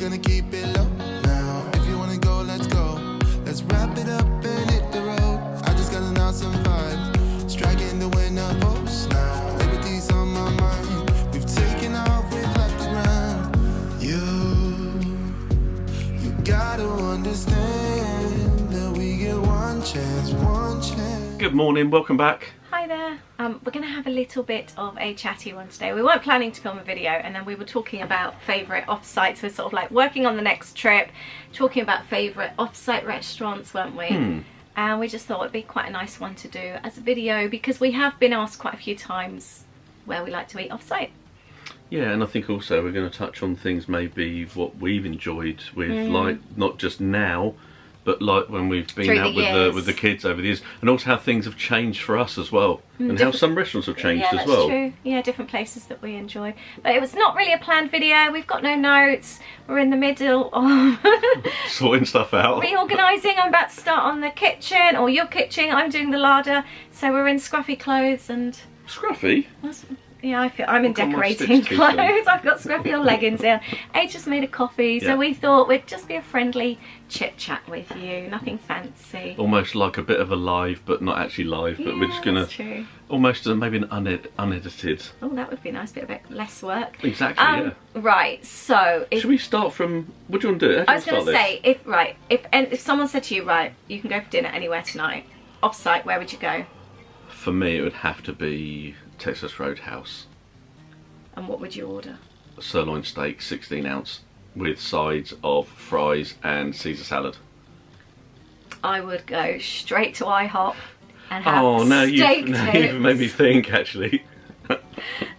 gonna keep it low now. If you wanna go, let's go. Let's wrap it up and hit the road. I just got an awesome vibe, striking the winner post now. Liberty's on my mind. We've taken off, we've left the ground. You gotta understand that we get one chance, one chance. Good morning, welcome back. Hi there. We're going to have a little bit of a chatty one today. We weren't planning to film a video, and then we were talking about favourite off-sites. We're sort of like working on the next trip, talking about favourite off-site restaurants, weren't we? And we just thought it'd be quite a nice one to do as a video, because we have been asked quite a few times where we like to eat off-site. Yeah, and I think also we're going to touch on things maybe what we've enjoyed with, like, not just now, but like when we've been out with the kids over the years, and also how things have changed for us as well, and how some restaurants have changed as well. Yeah, that's true. Yeah, different places that we enjoy. But it was not really a planned video. We've got no notes. We're in the middle of sorting stuff out, reorganising. I'm about to start on the kitchen, or your kitchen. I'm doing the larder, so we're in scruffy clothes and scruffy. Yeah, I feel I'm in decorating clothes. I've got scruffy old leggings in. I just made a coffee, so we thought we'd just be a friendly chit chat with you. Nothing fancy. Almost like a bit of a live, but not actually live. But we're just gonna almost maybe an unedited. Oh, that would be nice. Bit of less work. Exactly. Yeah. Right. So, should we start from? What do you want to do? I was going to say, if someone said to you, right, you can go for dinner anywhere tonight, off-site, where would you go? For me, it would have to be Texas Roadhouse. And what would you order? A sirloin steak, 16 ounce, with sides of fries and Caesar salad. I would go straight to IHOP and have steak tips. You've made me think, actually.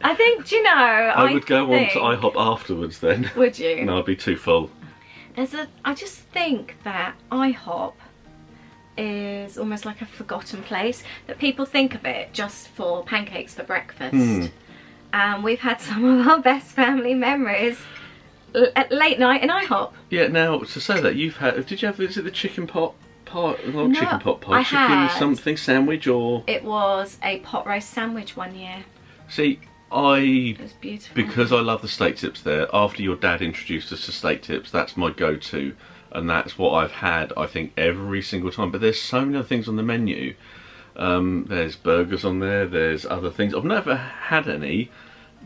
I think, do you know, I would go on to IHOP afterwards then. Would you? No, I'd be too full. I just think that IHOP is almost like a forgotten place, that people think of it just for pancakes for breakfast. And we've had some of our best family memories at late night in IHOP. Yeah, now to say that you've had, did you have, is it the chicken pot pie? Not chicken pot pie, I chicken had, something sandwich, or? It was a pot roast sandwich one year. See, it was beautiful. Because I love the steak tips there, after your dad introduced us to steak tips, that's my go-to. And that's what I've had, I think, every single time. But there's so many other things on the menu. There's burgers on there, there's other things. I've never had any,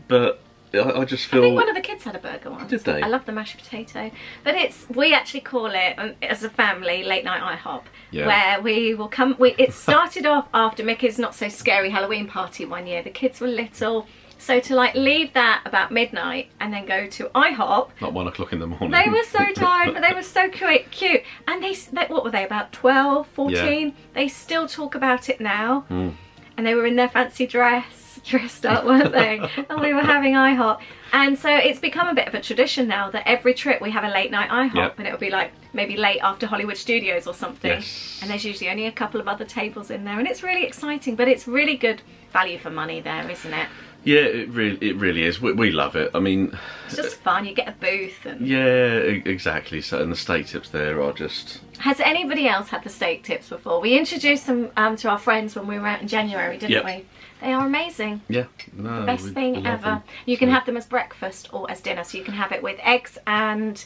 but I just feel... I think one of the kids had a burger once. Did they? I love the mashed potato. But we actually call it, as a family, late night IHOP. Yeah. Where we will come... It started off after Mickey's Not So Scary Halloween party one year. The kids were little. So to like leave that about midnight and then go to IHOP. Like 1 o'clock in the morning. They were so tired, but they were so cute. And they what were they, about 12, 14? Yeah. They still talk about it now. And they were in their fancy dressed up, weren't they? And we were having IHOP. And so it's become a bit of a tradition now that every trip we have a late night IHOP, and it'll be like maybe late after Hollywood Studios or something. Yes. And there's usually only a couple of other tables in there, and it's really exciting, but it's really good value for money there, isn't it? Yeah, it really is. We love it. I mean, it's just fun. You get a booth. And yeah, exactly. So, and the steak tips there are just... Has anybody else had the steak tips before? We introduced them to our friends when we were out in January, didn't we? They are amazing. Yeah, no, the best thing ever. You can have them as breakfast or as dinner. So you can have it with eggs and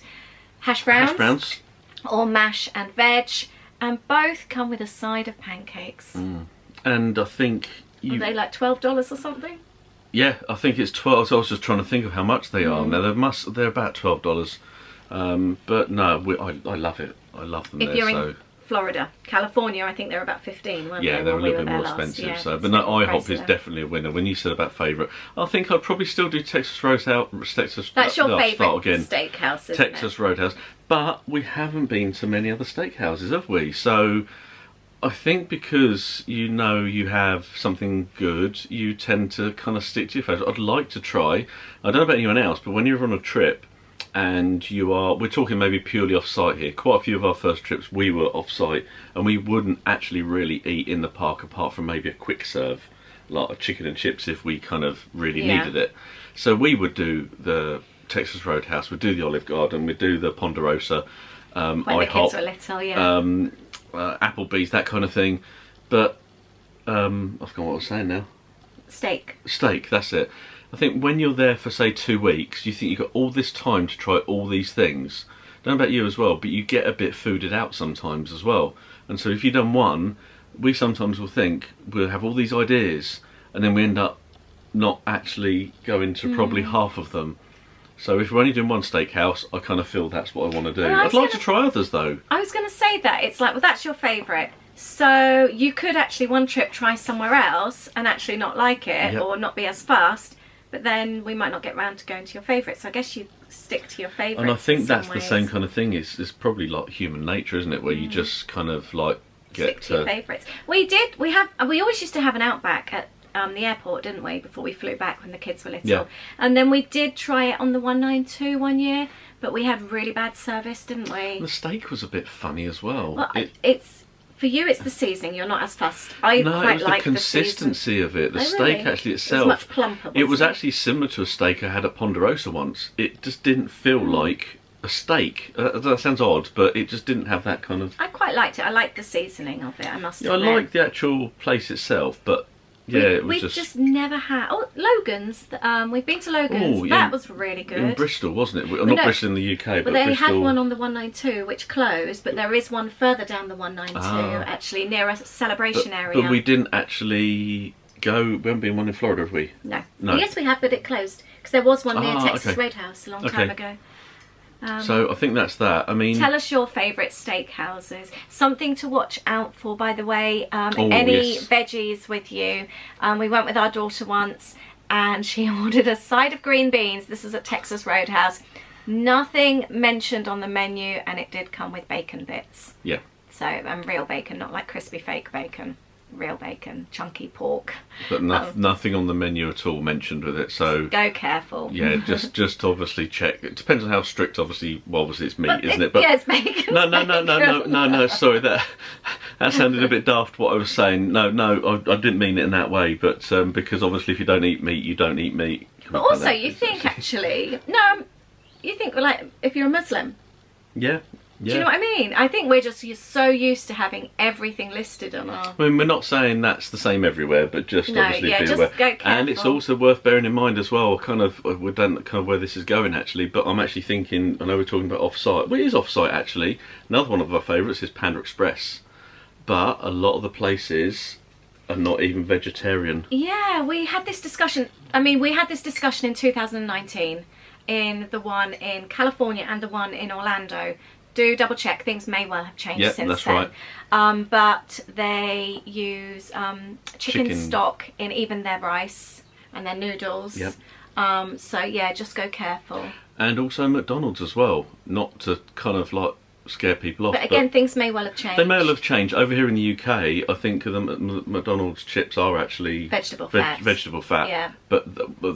hash browns. Or mash and veg. And both come with a side of pancakes. And I think... Are they like $12 or something? Yeah, I think it's 12. So I was just trying to think of how much they are. Now they're about $12. But no, I love it. I love them. If you're in Florida, California, I think they're about 15, weren't they? Yeah, they're a little bit more expensive. Yeah, so, but no, IHOP is definitely a winner. When you said about favourite, I think I'd probably still do Texas Roadhouse. That's your favourite steakhouse, isn't Texas Roadhouse. But we haven't been to many other steakhouses, have we? So I think because you know you have something good, you tend to kind of stick to your favourite. I'd like to try, I don't know about anyone else, but when you're on a trip and we're talking maybe purely off-site here, quite a few of our first trips we were off-site and we wouldn't actually really eat in the park apart from maybe a quick serve, like a chicken and chips if we kind of really needed it. So we would do the Texas Roadhouse, we'd do the Olive Garden, we'd do the Ponderosa, when IHOP, the kids were little, Applebee's, that kind of thing. But I've forgotten what I was saying now. Steak, that's it. I think when you're there for say 2 weeks, you think you've got all this time to try all these things. Don't know about you as well, but you get a bit fooded out sometimes as well. And so if you've done one, we sometimes will think we'll have all these ideas, and then we end up not actually going to probably half of them. So if we're only doing one steakhouse, I kind of feel that's what I want to do. Well, I'd like to try others though. I was going to say that. It's like, well, that's your favourite. So you could actually one trip try somewhere else and actually not like it, Yep. or not be as fast, but then we might not get round to going to your favourite. So I guess you stick to your favourites. And I think in that's some the ways. same kind of thing. It's probably like human nature, isn't it? Where you just kind of like Stick to your favourites. We always used to have an Outback at the airport, didn't we, before we flew back when the kids were little. Yeah. And then we did try it on the 192 one year, but we had really bad service, didn't we? The steak was a bit funny as well. Well, it's for you, it's the seasoning. You're not as fussed. I No, quite it was like the consistency of it. The Oh, steak really? actually It was itself. much plumper, It was wasn't it? actually similar to a steak I had at Ponderosa once. It just didn't feel like a steak. That sounds odd, but it just didn't have that kind of. I quite liked it. I liked the seasoning of it, I must Yeah, I admit. like the actual place itself, but yeah, it was We've just never had. Oh, Logan's. We've been to Logan's. Oh, yeah, That was really good. in Bristol, wasn't it? Well, no, not Bristol in the UK, But but they Bristol. had one on the 192 which closed, but there is one further down the 192 actually near a celebration area. But we didn't actually go. We haven't been one in Florida, have we? No. No. Yes, we have, but it closed because there was one near Ah, Texas okay. Roadhouse a long time ago. So I think that's that. I mean, Tell us your favourite steakhouses. Something to watch out for, by the way. Oh, Any yes. veggies with you. We went with our daughter once and she ordered a side of green beans. This is at Texas Roadhouse. Nothing mentioned on the menu, and it did come with bacon bits. yeah. So, real bacon, not like crispy fake bacon. Real bacon, chunky pork. But nothing on the menu at all mentioned with it. So Go careful. yeah, just obviously check. It depends on how strict. Obviously, well, obviously it's meat, isn't it? But yeah, it's bacon. no. Sorry, that sounded a bit daft. What I was saying. No, I didn't mean it in that way. But because obviously, if you don't eat meat, you don't eat meat. But also, you think actually, you think like if you're a Muslim. Yeah. Do you know what I mean? I think we're just so used to having everything listed on our. I mean, we're not saying that's the same everywhere, but just obviously be just aware. go careful. And it's also worth bearing in mind as well, we don't kind of where this is going actually, but I'm actually thinking, I know we're talking about Offsite. Well, it is Offsite actually. Another one of our favourites is Panda Express. But a lot of the places are not even vegetarian. Yeah, we had this discussion. I mean, we had this discussion in 2019 in the one in California and the one in Orlando. Do double check, things may well have changed Yep, since that's then. right. But they use chicken stock in even their rice and their noodles. Yep. So yeah, just go careful. And also McDonald's as well, not to kind of like scare people off. But again, things may well have changed. They may well have changed. Over here in the UK, I think the McDonald's chips are actually Vegetable fat. Vegetable fat. Yeah. But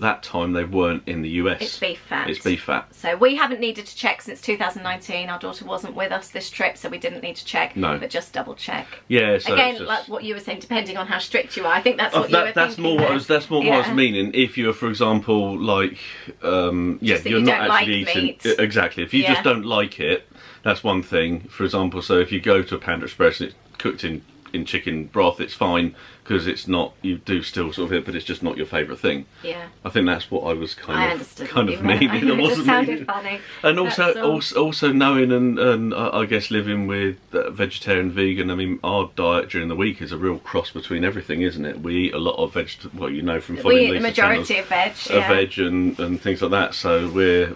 that time they weren't in the US. It's beef fat. It's beef fat. So we haven't needed to check since 2019. Our daughter wasn't with us this trip, so we didn't need to check. No. But just double check. Yeah. So Again, it's just, like what you were saying, depending on how strict you are. I think that's what you were that's thinking. more what I was. That's more what I was Yeah. meaning. If you're, for example, like, that you're you not don't like actually eating meat. exactly. If you Yeah. just don't like it, that's one thing. For example, so if you go to a Panda Express and it's cooked in chicken broth, it's fine because it's not. You do still sort of it, but it's just not your favourite thing. Yeah. I think that's what I was I understood kind what of you meant. meaning. It It just wasn't sounded meaning. funny. And That's all. also knowing and I guess living with vegetarian, vegan. I mean, our diet during the week is a real cross between everything, isn't it? We eat a lot of vegetable. Well, you know from following We eat the Lisa's majority of veg. Yeah. veg and things like that. So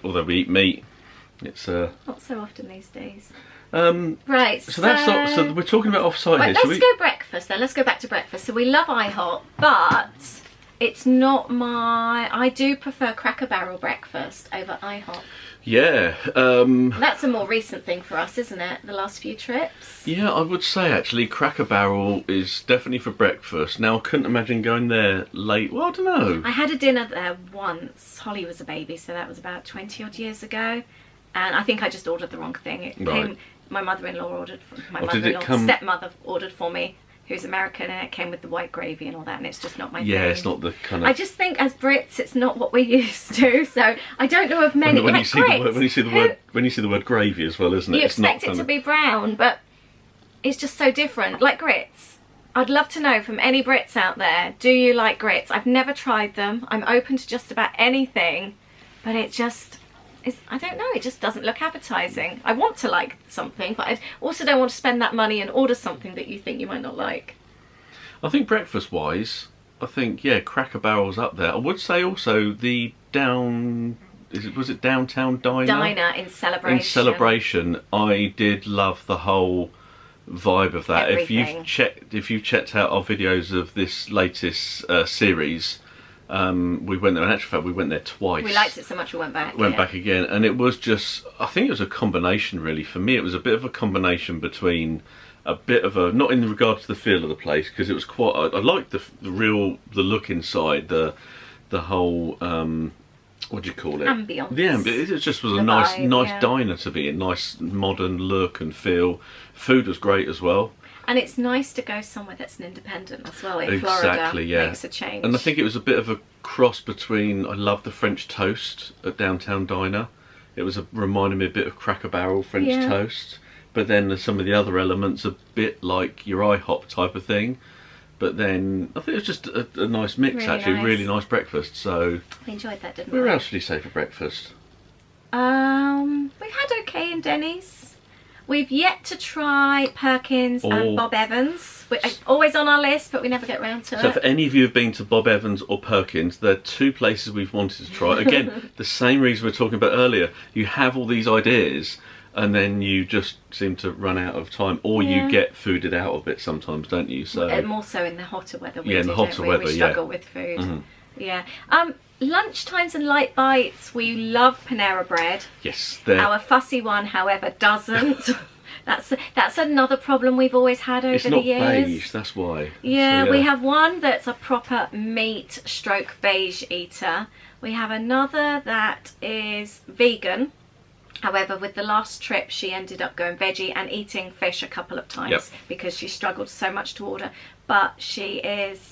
although we eat meat, it's Not so often these days. um. Right. So that's so we're talking about offsite Right, here. let's go breakfast then. Let's go back to breakfast. So we love IHOP, but it's not my. I do prefer Cracker Barrel breakfast over IHOP. Yeah. That's a more recent thing for us, isn't it? The last few trips. Yeah, I would say actually Cracker Barrel is definitely for breakfast. Now I couldn't imagine going there late. Well, I don't know. I had a dinner there once. Holly was a baby, so that was about 20 odd years ago. And I think I just ordered the wrong thing. It Right. came, my mother-in-law ordered, my Or did it mother-in-law, come- stepmother ordered for me, who's American, and it came with the white gravy and all that, and it's just not my thing. Yeah, it's not the kind of. I just think as Brits, it's not what we're used to. So I don't know of many. when you like see the Brits, word, when you see the word gravy as well, isn't it? you It's not expect it kind to of- be brown, but it's just so different. Like grits, I'd love to know from any Brits out there, do you like grits? I've never tried them. I'm open to just about anything, but it just is, I don't know, it just doesn't look appetizing. I want to like something, but I also don't want to spend that money and order something that you think you might not like. I think breakfast wise, I think, yeah, Cracker Barrel's up there. I would say also the was it Downtown Diner? Diner in Celebration. In Celebration, I did love the whole vibe of that. Everything. If you've checked out our videos of this latest series, we went there. In actual fact, we went there twice. We liked it so much we went back. Went back again, and it was just, I think it was a combination really. For me, it was a bit of a combination between a bit of a, not in regard to the feel of the place, because it was quite, I liked the look inside, the whole, what do you call it? Ambience. The ambience. It just was a The nice vibe, diner to be in. Nice modern look and feel. Food was great as well. And it's nice to go somewhere that's an independent as well. In Exactly, Florida, yeah. makes a change. And I think it was a bit of a cross between, I love the French toast at Downtown Diner. It was reminded me a bit of Cracker Barrel French toast. But then there's some of the other elements a bit like your IHOP type of thing. But then I think it was just a nice mix, Really actually. nice. Really nice breakfast. So We enjoyed that, didn't we? where else did you say for breakfast? We've had okay in Denny's. We've yet to try Perkins and Bob Evans. We're always on our list, but we never get round to So it. if any of you have been to Bob Evans or Perkins, they're two places we've wanted to try. Again, the same reason we were talking about earlier. You have all these ideas and then you just seem to run out of time, or you get fooded out of it sometimes, don't you? So more so in the hotter weather. Yeah, in the hotter weather, we yeah. struggle with food. Yeah. Lunchtimes and light bites. We love Panera Bread. yes, they're Our fussy one, however, doesn't. That's another problem we've always had over it's the not years. beige, that's why. Yeah, So, we have one that's a proper meat stroke beige eater. We have another that is vegan. However, with the last trip, she ended up going veggie and eating fish a couple of times Yep. because she struggled so much to order. But she's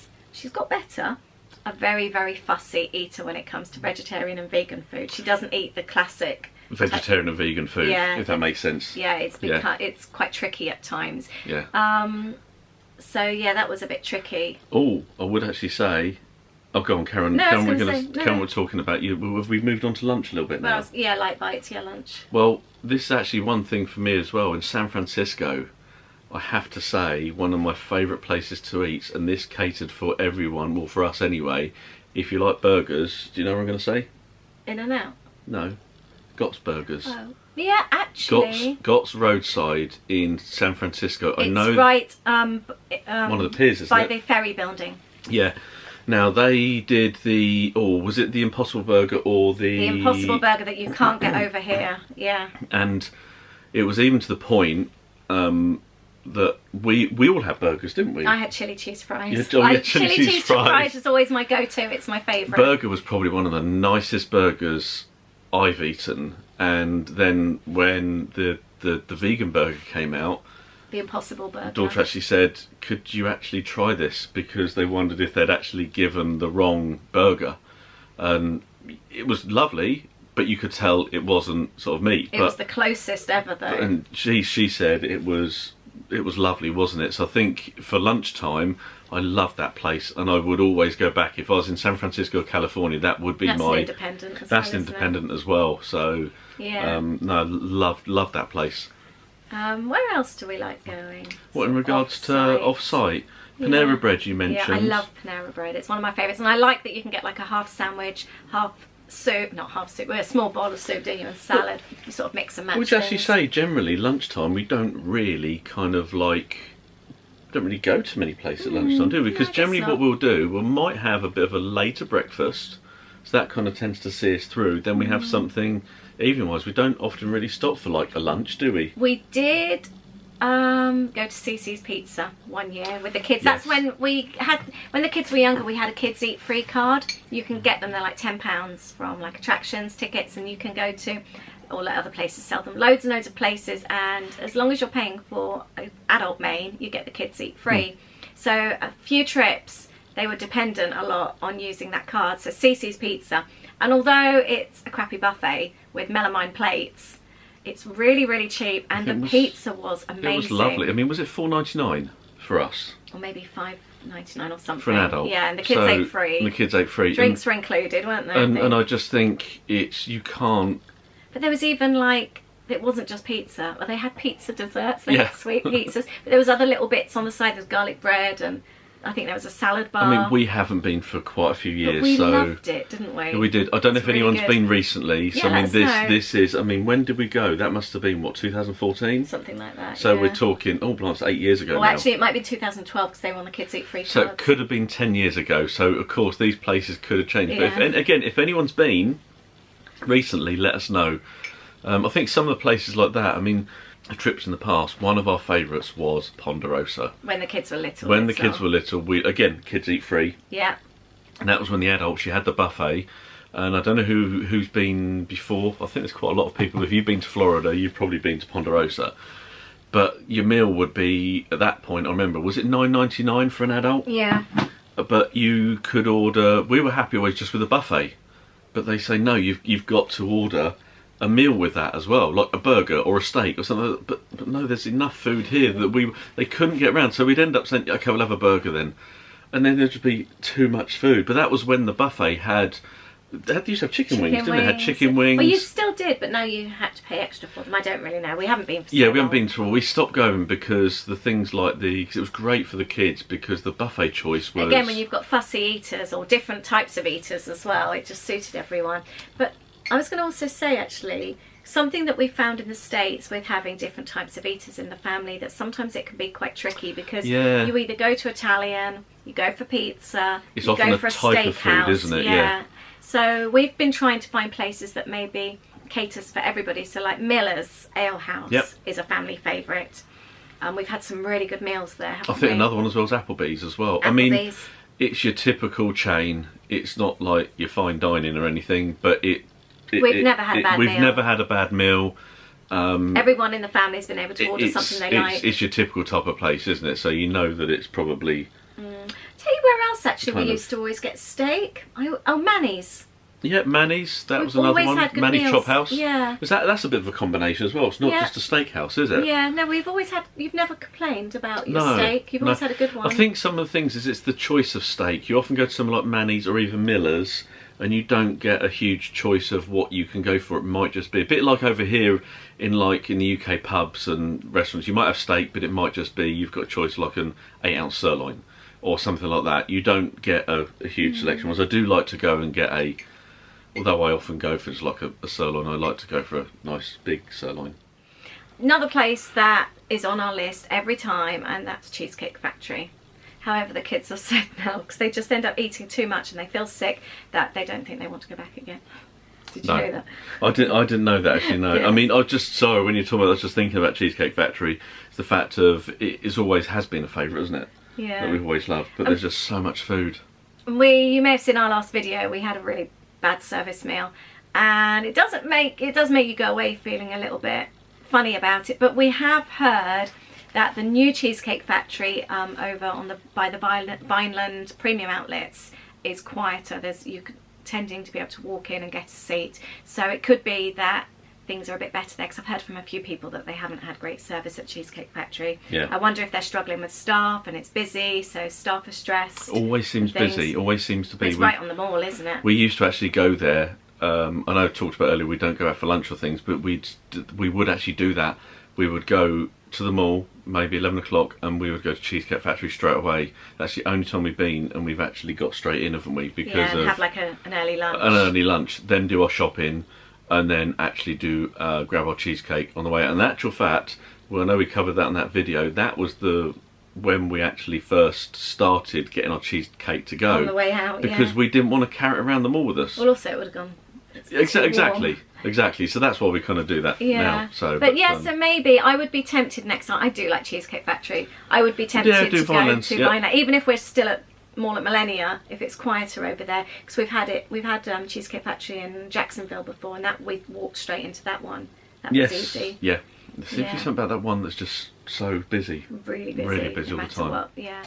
got better. A very, very fussy eater when it comes to vegetarian and vegan food. She doesn't eat the classic vegetarian and vegan food, Yeah. if that makes sense. Yeah, it's quite tricky at times. Yeah. So yeah, that was a bit tricky. Oh, I would actually say. Oh, go on, Karen. No, I was Karen, gonna say, no. Karen, we're talking about you. Have we moved on to lunch a little bit now? Well, yeah, light bites, yeah, lunch. Well, this is actually one thing for me as well. In San Francisco, I have to say, one of my favourite places to eat, and this catered for everyone, well, for us anyway. If you like burgers, do you know what I'm going to say? In and out. No. Gott's Burgers. Oh, yeah, actually. Gott's Roadside in San Francisco. I It's know right. one of the piers, isn't by it? the ferry building. Yeah. Now they did was it the Impossible Burger or The Impossible Burger that you can't get over here. Yeah. And it was even to the point that we all had burgers, didn't we? I had chili cheese fries. You had chili cheese fries. is always my go-to. It's my favourite. Burger was probably one of the nicest burgers I've eaten. And then when the vegan burger came out, The Impossible Burger. my daughter actually said, could you actually try this? Because they wondered if they'd actually given the wrong burger. And it was lovely, but you could tell it wasn't sort of meat. It was the closest ever, though. And she said it was lovely, wasn't it? So I think for lunchtime, I loved that place, and I would always go back. If I was in San Francisco, California, that would be That's my independent. that's independent as well. So Yeah. no, loved that place. Where else do we like going? What in regards to offsite? Yeah. Panera Bread you mentioned. Yeah, I love Panera Bread. It's one of my favourites, and I like that you can get like a half sandwich, half soup, not half soup, a small bowl of soup, don't you, and salad. You sort of mix and match. Which actually things. say generally lunchtime we don't really don't really go to many places at lunchtime, do we? Because I guess generally not. what we'll do, we might have a bit of a later breakfast, so that kind of tends to see us through. Then we have something evening-wise. We don't often really stop for like a lunch, do we? We did go to Ceces Pizza one year with the kids. Yes. That's when when the kids were younger, we had a kids eat free card. You can get them, they're like £10 from like attractions, tickets, and you can go to all the other places sell them. Loads and loads of places, and as long as you're paying for an adult main, you get the kids eat free. So a few trips, they were dependent a lot on using that card. So Ceces Pizza, and although it's a crappy buffet with melamine plates, it's really, really cheap, and the pizza was amazing. It was lovely. I mean, was it $4.99 for us? or maybe $5.99 or something for an adult. Yeah, and the kids ate free. And the kids ate free. Drinks were included, weren't they? And I just think you can't. But there was even like, it wasn't just pizza. Well, they had pizza desserts. They Yeah. had sweet pizzas. But there was other little bits on the side. There's garlic bread, and I think there was a salad bar. I mean, we haven't been for quite a few years, but we so loved it, didn't we? we did. I don't know if really anyone's good. been recently. So Yeah, I mean, let us know. this is. I mean, when did we go? That must have been what, 2014. Something like that. So yeah. we're talking. Oh, blimey, it's 8 years ago Well, now. actually, it might be 2012 because they were on the Kids Eat Free So cards. it could have been 10 years ago. So of course these places could have changed. But Yeah. and again, if anyone's been recently, let us know. I think some of the places like that. I mean, trips in the past. One of our favourites was Ponderosa. When the kids were little. When the as kids well. were little, again, kids eat free. Yeah. And that was when the adults, you had the buffet. And I don't know who's been before. I think there's quite a lot of people. If you've been to Florida, you've probably been to Ponderosa. But your meal would be, at that point, I remember, was it $9.99 for an adult? Yeah. But you could order, we were happy always just with a buffet. But they say, no, you've got to order a meal with that as well, like a burger or a steak or something. But no, there's enough food here that they couldn't get around. So we'd end up saying, okay, we'll have a burger then. And then there'd just be too much food. But that was when the buffet they used to have chicken wings, didn't they? Had chicken wings. Well, you still did, but now you had to pay extra for them. I don't really know. We haven't been for so Yeah, we haven't long. been to. We stopped going because the things like because it was great for the kids because the buffet choice was. Again, when you've got fussy eaters or different types of eaters as well, it just suited everyone. But I was going to also say, actually, something that we found in the States with having different types of eaters in the family, that sometimes it can be quite tricky because Yeah. you either go to Italian, you go for pizza, It's you often go a for a type of food, steakhouse. isn't it? Yeah. So we've been trying to find places that maybe caters for everybody. So like Miller's Ale House Yep. is a family favourite. We've had some really good meals there, haven't I we? think another one as well is Applebee's as well. I mean, Applebee's. it's your typical chain. It's not like your fine dining or anything, but We've never had a bad We've meal. never had a bad meal. Everyone in the family's been able to order something they like. It's your typical type of place, isn't it? So you know that it's probably. Tell you where else actually we Kind of. used to always get steak. Manny's. Yeah, Manny's. That We've was another always one. had good Manny's meals. Chop House. Yeah. That's a bit of a combination as well. It's not Yeah. just a steakhouse, is it? Yeah, no, we've always had. You've never complained about your No, steak. You've no. always had a good one. I think some of the things is it's the choice of steak. You often go to somewhere like Manny's or even Miller's, and you don't get a huge choice of what you can go for. It might just be a bit like over here in the UK pubs and restaurants. You might have steak, but it might just be you've got a choice like an 8-ounce sirloin or something like that. You don't get a huge selection. Whereas I do like to go and get although I often go for just like a sirloin, I like to go for a nice big sirloin. Another place that is on our list every time, and that's Cheesecake Factory. However, the kids are said now because they just end up eating too much and they feel sick that they don't think they want to go back again. Did you know that? I didn't know that actually. No, Yeah. I mean, I was just sorry when you're talking about. I was just thinking about Cheesecake Factory. It's the fact of it's always has been a favourite, isn't it? Yeah. That we've always loved. But there's just so much food. You may have seen our last video. We had a really bad service meal, and it does make you go away feeling a little bit funny about it. But we have heard that the new Cheesecake Factory over by the Vineland Premium Outlets is quieter. You're tending to be able to walk in and get a seat. So it could be that things are a bit better there, because I've heard from a few people that they haven't had great service at Cheesecake Factory. Yeah. I wonder if they're struggling with staff and it's busy, so staff are stressed. Always seems things. busy. Always seems to be. It's right on the mall, isn't it? We used to actually go there. I know I talked about earlier. We don't go out for lunch or things, but we would actually do that. We would go to the mall, maybe 11 o'clock, and we would go to Cheesecake Factory straight away. That's the only time we've been, and we've actually got straight in, haven't we? Because yeah, and of have like an early lunch. an early lunch, then do our shopping, and then actually do grab our cheesecake on the way out. And in actual fact, well, I know we covered that in that video. That was when we actually first started getting our cheesecake to go On the way out, because yeah. we didn't want to carry it around the mall with us. Well, also it would have gone. it's too warm. Exactly. So that's why we kind of do that Yeah. now. So, but yeah, so maybe I would be tempted next time. I do like Cheesecake Factory. I would be tempted Yeah, do to Vineland's, go to yeah. Vineland, even if we're still at Mall at Millennia, if it's quieter over there, because we've had Cheesecake Factory in Jacksonville before, and that we walked straight into that one. That yes, was easy. yeah. There's Yeah. something about that one that's just so busy. Really busy. Really busy no all the matter time. what, yeah.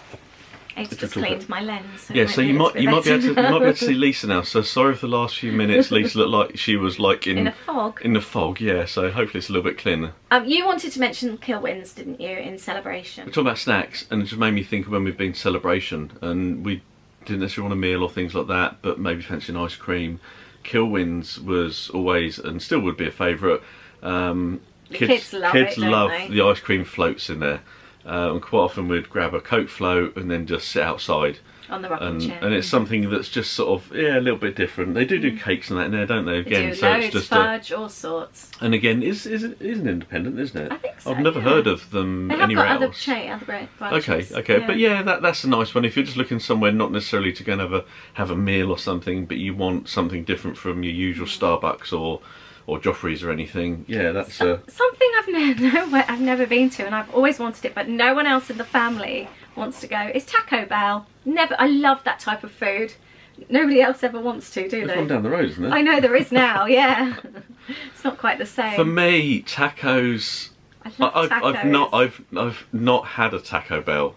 It's just cleaned my lens. So yeah, so you might be able to see Lisa now. So sorry for the last few minutes. Lisa looked like she was like in a fog. In the fog, yeah. So hopefully it's a little bit cleaner. You wanted to mention Kilwins, didn't you, in Celebration? We're talking about snacks, and it just made me think of when we've been to Celebration, and we didn't necessarily want a meal or things like that, but maybe fancy an ice cream. Kilwins was always and still would be a favourite. Kids love the ice cream floats in there, and quite often we'd grab a Coke float and then just sit outside on the rocking chair. And it's something that's just sort of a little bit different. They do cakes and that in there, don't they? Again, they do. So Loads, it's just fudge, all sorts. And again, is independent, isn't it? I think so. I've never heard of them they anywhere have got else. Other branches. Okay, but yeah, that's a nice one. If you're just looking somewhere, not necessarily to go and have a meal or something, but you want something different from your usual Starbucks or Joffrey's or anything. Yeah, that's something I've never been to, and I've always wanted it, but no one else in the family wants to go. It's Taco Bell. I love that type of food. Nobody else ever wants to, do they? There's one down the road, isn't there? I know there is now. Yeah, it's not quite the same. For me, tacos. I love tacos. I've not had a Taco Bell.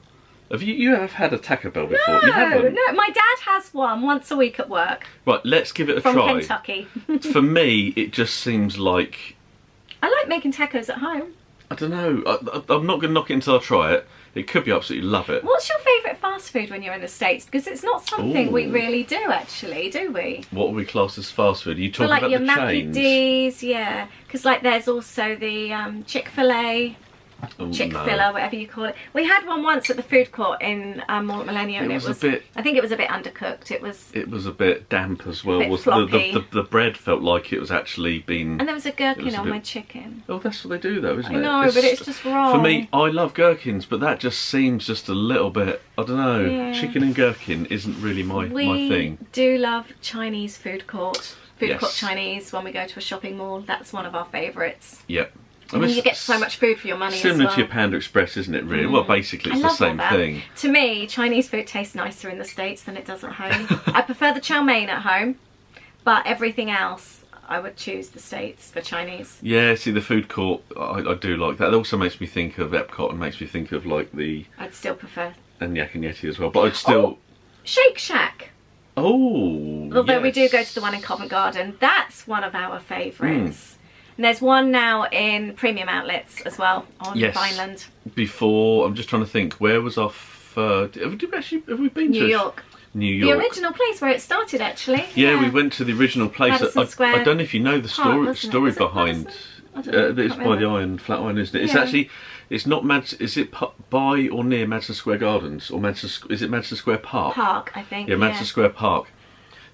Have you have had a Taco Bell before? No, you haven't? no. My dad has one once a week at work. Right, let's give it a from try. Kentucky. For me, it just seems like... I like making tacos at home. I don't know. I'm not going to knock it until I try it. It could be absolutely love it. What's your favourite fast food when you're in the States? Because it's not something we really do, actually, do we? What would we class as fast food? Are you talking like about your the Mackie chains? D's, yeah. Because like there's also the Chick-fil-A. Chick-fil-A, whatever you call it. We had one once at the food court in Mall at Millennium, and it was a bit. I think it was a bit undercooked. It was a bit damp as well. A bit floppy. The bread felt like it was actually been. And there was a gherkin on my chicken. Oh, that's what they do, though, isn't it? I know, but it's just wrong. For me, I love gherkins, but that just seems just a little bit. I don't know. Yeah. Chicken and gherkin isn't really my thing. We do love Chinese food court. Yes. Court Chinese when we go to a shopping mall. That's one of our favourites. Yep. I mean, you get so much food for your money as well. Similar to your Panda Express, isn't it, really? Well, basically, it's the same thing. To me, Chinese food tastes nicer in the States than it does at home. I prefer the chow mein at home, but everything else, I would choose the States for Chinese. Yeah, see, the food court, I do like that. It also makes me think of Epcot and makes me think of, like, the... I'd still prefer... And Yak and Yeti as well, but I'd still... Oh, Shake Shack. Oh, although we do go to the one in Covent Garden. That's one of our favourites. And there's one now in premium outlets as well on Vineland. Before, I'm just trying to think, where was our third... Have we been New to... York. New York. The original place where it started, actually. Yeah, we went to the original place. Madison Square I don't know if you know the story behind... It's by the Flatiron, isn't it? It's actually... It's not is it by or near Madison Square Gardens? Or is it Madison Square Park? Park, I think. Yeah, Madison Square Park.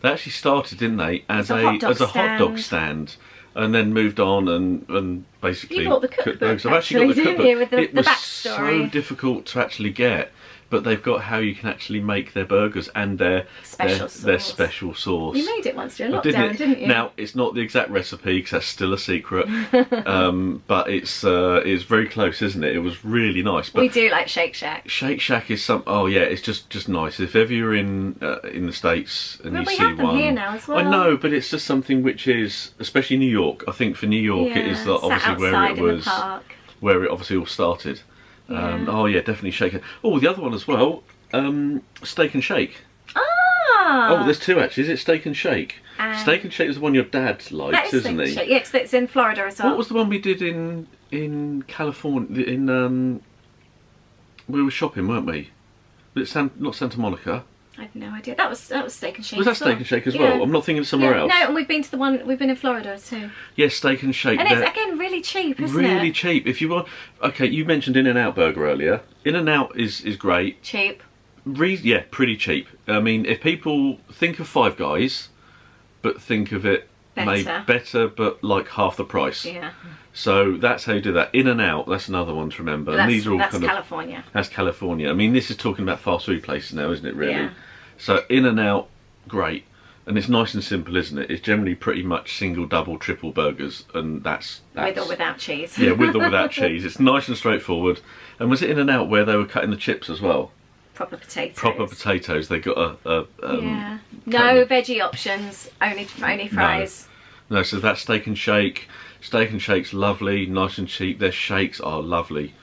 They actually started, didn't they, as a hot dog stand. And then moved on and basically... You bought the cookbook, I've actually got the cookbook. With the It backstory. was so difficult to actually get, but they've got how you can actually make their burgers and their special sauce. You made it once during lockdown, didn't you? Now, it's not the exact recipe because that's still a secret, but it's very close, isn't it? It was really nice. But we do like Shake Shack. Shake Shack is it's just nice. If ever you're in the States and you see one... we have them here now as well. I know, but it's just something which is, especially New York, I think for New York it is obviously where it was... Where it obviously all started. Definitely Shake Shack. Oh, the other one as well, Steak and Shake. Oh, there's two actually. Is it Steak and Shake? Steak and Shake is the one your dad likes, isn't he? Yeah, because it's in Florida as well. What was the one we did in California? We were shopping, weren't we? Was it not Santa Monica? I have no idea. That was Steak and Shake. Was that Steak and Shake as well? I'm not thinking of somewhere else. No, and we've been to the one. We've been in Florida too. Yes, Steak and Shake. And it's again really cheap, isn't it? Really cheap. If you want, you mentioned In-N-Out Burger earlier. In-N-Out is great. Cheap. Pretty cheap. I mean, if people think of Five Guys, but think of it better, but like half the price. Yeah. So that's how you do that. In-N-Out, that's another one to remember. That's, and these are all California. That's California. I mean, this is talking about fast food places now, isn't it, really? Yeah. So In-N-Out, great. And it's nice and simple, isn't it? It's generally pretty much single, double, triple burgers, and that's with or without cheese. Yeah, with or without cheese. It's nice and straightforward. And was it In-N-Out where they were cutting the chips as well? Proper potatoes. Proper potatoes. They got no veggie options. Only fries. No, so that's Steak and Shake. Steak and Shake's lovely, nice and cheap. Their shakes are lovely.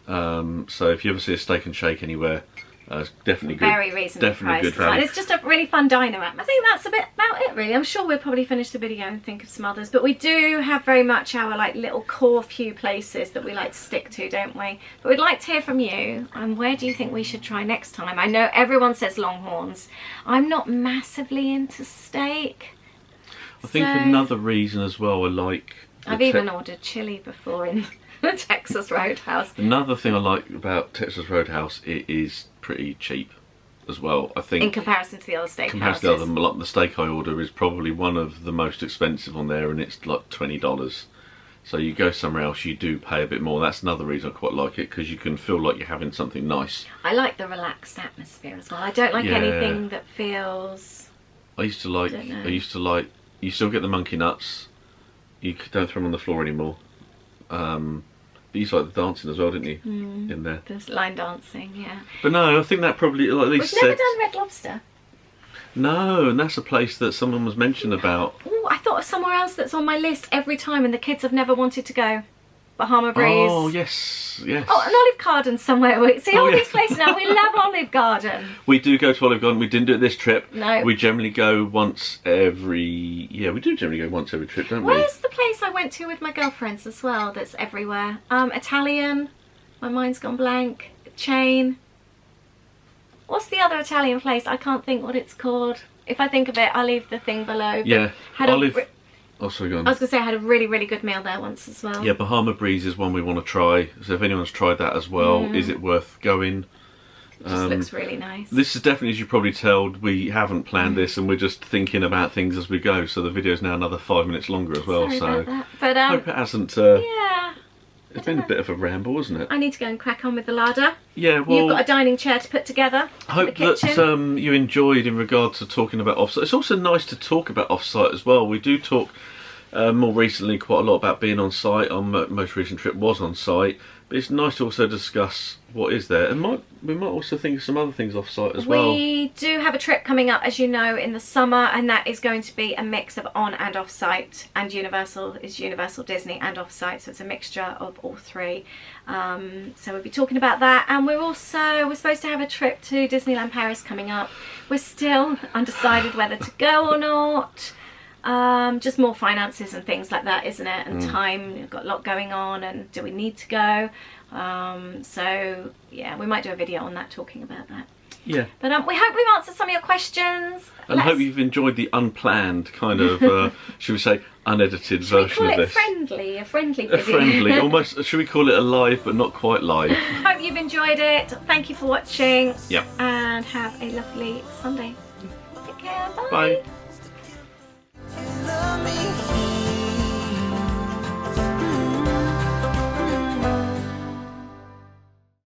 So if you ever see a Steak and Shake anywhere, It's definitely good. Very reasonably Definitely priced good as well. And value. it's just a really fun diner app. I think that's a bit about it, really. I'm sure we'll probably finish the video and think of some others, but we do have very much our like little core few places that we like to stick to, don't we? But we'd like to hear from you. And where do you think we should try next time? I know everyone says Longhorns. I'm not massively into steak. I think another reason as well, I like... I've even ordered chili before in the Texas Roadhouse. Another thing I like about Texas Roadhouse, it is pretty cheap as well. I think In comparison to the other steakhouses. compared to the other, like the steak I order is probably one of the most expensive on there, and it's like $20. So you go somewhere else, you do pay a bit more. That's another reason I quite like it, because you can feel like you're having something nice. I like the relaxed atmosphere as well. I don't like anything that feels... I used to like, you still get the monkey nuts. You don't throw them on the floor anymore. But you used to like the dancing as well, didn't you? In there. There's line dancing, yeah. But no, I think that probably, like they We've said... never done Red Lobster. No, and that's a place that someone was mentioned about. Oh, I thought of somewhere else that's on my list every time and the kids have never wanted to go. Bahama Breeze. Oh, yes, yes. Oh, and Olive Garden somewhere. See, all yeah. these places now, we love Olive Garden. We do go to Olive Garden. We didn't do it this trip. No. We generally go once every... Yeah, we do generally go once every trip, don't we? Where's the place I went to with my girlfriends as well that's everywhere? Italian. My mind's gone blank. Chain. What's the other Italian place? I can't think what it's called. If I think of it, I'll leave the thing below. But Yeah, had Oh, sorry, go on. I was going to say I had a really, really good meal there once as well. Yeah, Bahama Breeze is one we want to try. So if anyone's tried that as well, is it worth going? It just looks really nice. This is definitely, as you probably told, we haven't planned this and we're just thinking about things as we go. So the video's now another 5 minutes longer as well. Sorry about that. But, I hope it hasn't... yeah. It's been a bit of a ramble, isn't it? I need to go and crack on with the larder. Yeah, well... You've got a dining chair to put together. I hope that you enjoyed in regard to talking about offsite. It's also nice to talk about offsite as well. We do talk more recently quite a lot about being on site. Our most recent trip was on site. But it's nice to also discuss what is there. And we might also think of some other things off site as well. We do have a trip coming up, as you know, in the summer, and that is going to be a mix of on and off site. And Universal is Universal Disney and off site, so it's a mixture of all three. So we'll be talking about that. And we're supposed to have a trip to Disneyland Paris coming up. We're still undecided whether to go or not. Just more finances and things like that, isn't it? And time, we've got a lot going on, and do we need to go? So yeah, we might do a video on that, talking about that. Yeah. But we hope we've answered some of your questions. And I hope you've enjoyed the unplanned kind of, should we say, unedited version of this. A friendly video. A friendly, almost, should we call it a live but not quite live? Hope you've enjoyed it. Thank you for watching. Yep. And have a lovely Sunday. Take care. Bye. Bye.